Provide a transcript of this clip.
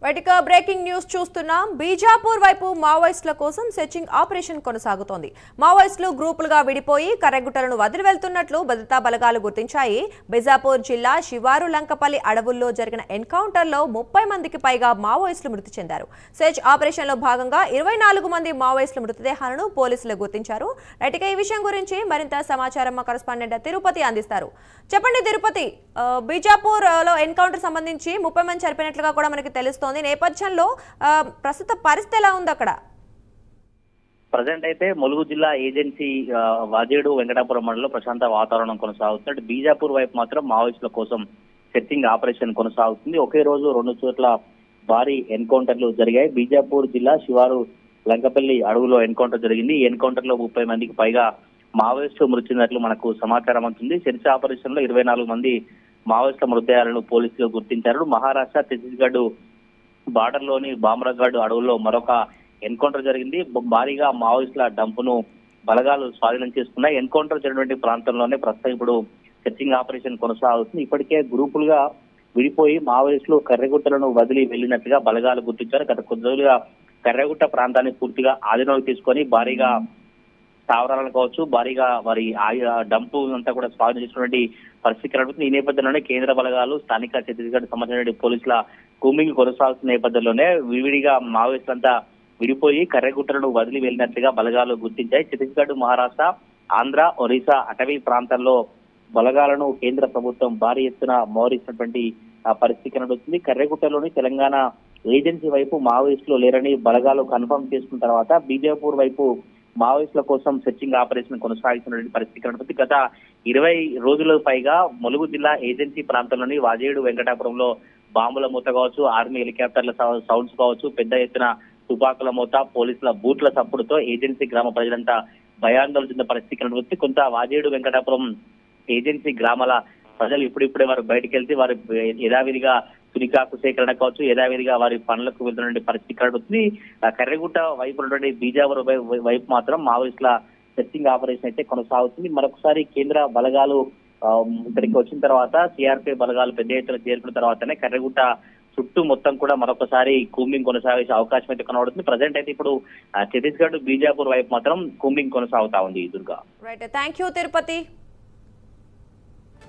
వైటిక breaking news చూస్తున్నాం. బీజాపూర్ వైపు మావోయిస్టుల కోసం సెర్చింగ్ ఆపరేషన్ కొనసాగుతోంది. మావోయిస్టులు గ్రూపులుగా విడిపోయి కర్రెగుట్టలను వదిలి వెళ్తున్నట్లు భద్రతా బలగాలు గుర్తించాయి. బీజాపూర్ జిల్లా శివారు లంకపల్లి అడవుల్లో జరిగిన ఎన్కౌంటర్లో 30 మందికి పైగా మావోయిస్టులు మృతి చెందారు. సెర్చ్ ఆపరేషన్లో భాగంగా 24 మంది మావోయిస్టుల మృతదేహాలను పోలీసులు గుర్తించారు. రైట్, ఈ విషయం గురించి మరింత సమాచారం మా కరెస్పాండెంట్ తిరుపతి అందిస్తారు. చెప్పండి తిరుపతి, బీజాపూర్ లో ఎన్కౌంటర్ సంబంధించి 30 మంది చనిపోయినట్లుగా కూడా మనకి తెలుస్తోంది. నేపథ్యంలో ప్రస్తుత పరిస్థితి ఎలా ఉంది అక్కడ? ప్రజెంట్ అయితే ములుగు జిల్లా ఏజెన్సీ వాజేడు వెంకటాపురం మండలంలో ప్రశాంత వాతావరణం కొనసాగుతుంది. బీజాపూర్ వైపు మాత్రం మావోయిస్టుల కోసం సెర్చింగ్ ఆపరేషన్ కొనసాగుతుంది. ఒకే రోజు 2 చోట్ల భారీ ఎన్కౌంటర్లు జరిగాయి. బీజాపూర్ జిల్లా శివారు లంకపల్లి అడవులో ఎన్కౌంటర్ జరిగింది. ఈ ఎన్కౌంటర్ లో 30 మందికి పైగా మావోయిస్టులు మృతి చెందినట్లు మనకు సమాచారం అందుతుంది. సెర్చ్ ఆపరేషన్ లో 24 మంది మావోయిస్టుల మృతదేహాలను పోలీసులు గుర్తించారు. మహారాష్ట్ర ఛత్తీస్గఢ్ బార్డర్ లోని బామ్రగఢ్ అడవుల్లో మరొక ఎన్కౌంటర్ జరిగింది. భారీగా మావోయిస్టుల డంపును బలగాలు స్వాధీనం చేసుకున్నాయి. ఎన్కౌంటర్ జరిగినటువంటి ప్రాంతంలోనే ప్రస్తుతం ఇప్పుడు సెర్చింగ్ ఆపరేషన్ కొనసాగుతుంది. ఇప్పటికే గ్రూపులుగా విడిపోయి మావోయిస్టులు కర్రెగుట్టలను వదిలి వెళ్లినట్లుగా బలగాలు గుర్తించారు. గత కొద్ది రోజులుగా కర్రెగుట్ట ప్రాంతాన్ని పూర్తిగా ఆధీనంలోకి తీసుకొని భారీగా స్థావరాలను కావచ్చు, భారీగా వారి డంపు అంతా కూడా స్వాధీనం చేసినటువంటి పరిస్థితి కనబడుతుంది. ఈ నేపథ్యంలోనే కేంద్ర బలగాలు స్థానిక ఛత్తీస్గఢ్ సంబంధించిన పోలీసుల కూంబింగ్ కొనసాగుతున్న నేపథ్యంలోనే విడివిడిగా మావోయిస్టులంతా విడిపోయి కర్రెగుట్టలను వదిలి వెళ్లినట్లుగా బలగాలు గుర్తించాయి. ఛత్తీస్గఢ్, మహారాష్ట్ర, ఆంధ్ర, ఒరిస్సా అటవీ ప్రాంతాల్లో బలగాలను కేంద్ర ప్రభుత్వం భారీ ఎత్తున మోహరించినటువంటి పరిస్థితి కనబడుతుంది. కర్రెగుట్టలోని తెలంగాణ ఏజెన్సీ వైపు మావోయిస్టులు లేరని బలగాలు కన్ఫర్మ్ చేసుకున్న తర్వాత బీజాపూర్ వైపు మావోయిస్టుల కోసం సెర్చింగ్ ఆపరేషన్ కొనసాగుతున్నటువంటి పరిస్థితి కనబడుతుంది. గత 20 రోజులకు పైగా ములుగు జిల్లా ఏజెన్సీ ప్రాంతంలోని వాజేడు వెంకటాపురంలో బాంబుల మూత కావచ్చు, ఆర్మీ హెలికాప్టర్ల సౌండ్స్ కావచ్చు, పెద్ద ఎత్తున తుపాకుల మూత, పోలీసుల బూట్ల చప్పుడుతో ఏజెన్సీ గ్రామ ప్రజలంతా భయాందోళన చెందిన పరిస్థితి కనబడుతుంది. కొంత వాజేడు వెంకటాపురం ఏజెన్సీ గ్రామాల ప్రజలు ఇప్పుడిప్పుడే వారు బయటకు వెళ్తే వారి యథావిధిగా తునికాకు సేకరణ కావచ్చు, యథావిధిగా వారి పనులకు వెళ్తున్న పరిస్థితి కనబడుతుంది. కర్రెగుట్ట వైపు ఉన్నటువంటి బీజాపూర్ వైపు మాత్రం మావోయిస్టుల సెర్చింగ్ ఆపరేషన్ అయితే కొనసాగుతుంది. మరొకసారి కేంద్ర బలగాలు ఇక్కడికి వచ్చిన తర్వాత సిఆర్పీ బలగాలు పెద్ద ఎత్తున చేరుకున్న తర్వాతనే కర్రెగుట్ట చుట్టూ మొత్తం కూడా మరొకసారి కూంబింగ్ కొనసాగే అవకాశం అయితే కనబడుతుంది. ప్రజెంట్ అయితే ఇప్పుడు ఛత్తీస్గఢ్, బీజాపూర్ వైపు మాత్రం కూంబింగ్ కొనసాగుతా ఉంది. Durga. Right, thank you Tirupati.